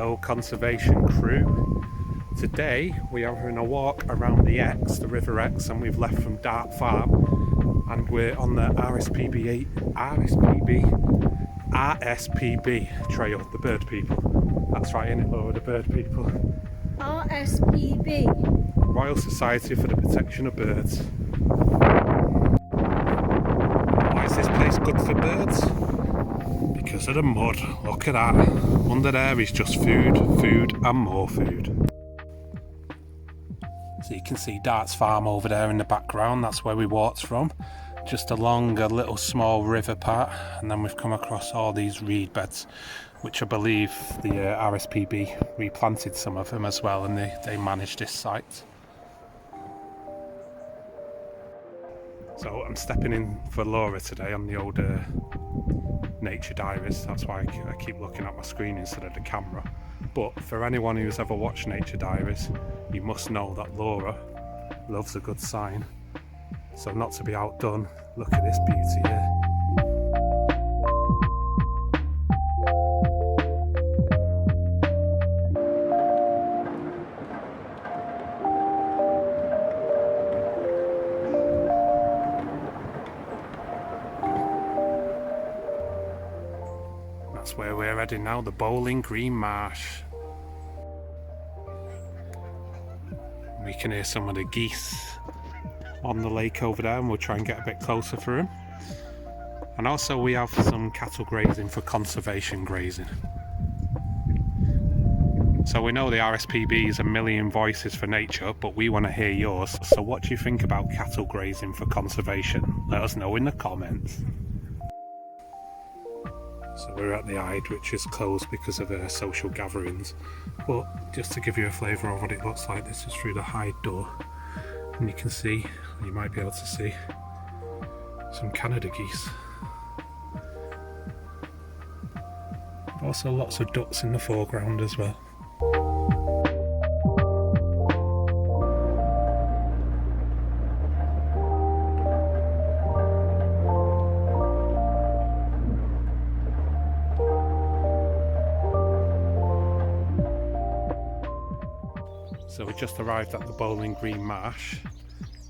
Hello conservation crew. Today we are having a walk around the River Exe, and we've left from Dart Farm and we're on the RSPB trail, the bird people. That's right, innit, Laura, the bird people. RSPB. Royal Society for the Protection of Birds. Why is this place good for birds? Because of the mud. Look at that. Under there is just food, food and more food. So you can see Dart's farm over there in the background. That's where we walked from. Just along a little small river part, and then we've come across all these reed beds, which I believe the RSPB replanted some of them as well, and they manage this site. So I'm stepping in for Laura today on the old Nature Diaries. That's why I keep looking at my screen instead of the camera. But for anyone who's ever watched Nature Diaries, you must know that Laura loves a good sign. So not to be outdone, look at this beauty here. That's where we're heading now, the Bowling Green Marsh. We can hear some of the geese on the lake over there, and we'll try and get a bit closer for them. And also we have some cattle grazing for conservation grazing. So we know the RSPB is a million voices for nature, but we want to hear yours. So what do you think about cattle grazing for conservation? Let us know in the comments. So we're at the Hyde, which is closed because of social gatherings. But just to give you a flavour of what it looks like, this is through the Hyde door. And you can see, you might be able to see, some Canada geese. Also lots of ducks in the foreground as well. So we just arrived at the Bowling Green Marsh,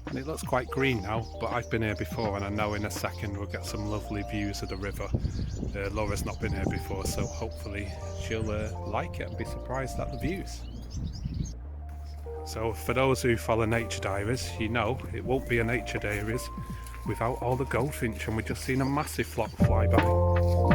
and it looks quite green now, but I've been here before and I know in a second we'll get some lovely views of the river. Laura's not been here before, so hopefully she'll like it and be surprised at the views. So for those who follow Nature Diaries, you know it won't be a Nature Diaries without all the goldfinch, and we've just seen a massive flock fly by.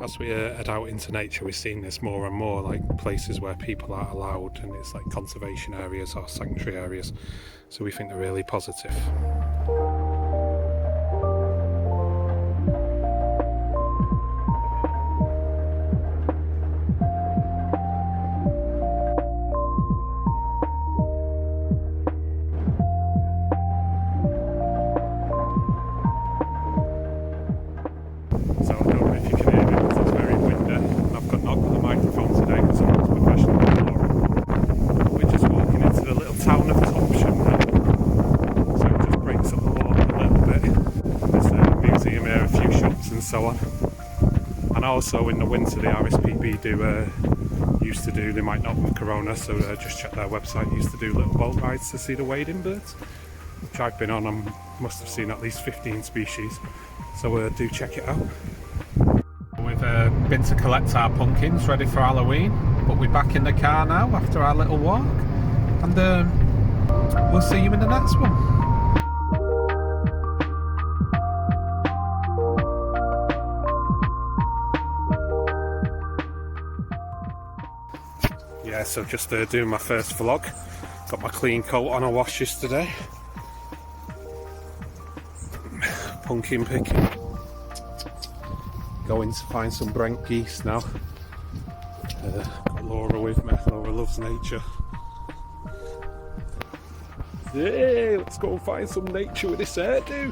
As we head out into nature, we're seeing this more and more, like places where people aren't allowed, and it's like conservation areas or sanctuary areas. So we think they're really positive. So I don't know if you can hear me, because it's very windy, and I've got not got the microphone today because I'm not professional anymore. We're just walking into the little town of Topsham now, so it just breaks up the walk a little bit. There's a museum here, a few shops and so on. And also in the winter the RSPB used to do, they might not with Corona, so just check their website, used to do little boat rides to see the wading birds, which I've been on and must have seen at least 15 species. So do check it out. We've been to collect our pumpkins ready for Halloween, but we're back in the car now after our little walk, and we'll see you in the next one. Yeah, so just doing my first vlog. Got my clean coat on, I washed yesterday. Pumpkin picking. Going to find some Brent geese now. Got Laura with me. Laura loves nature. Hey, let's go and find some nature with this hairdo.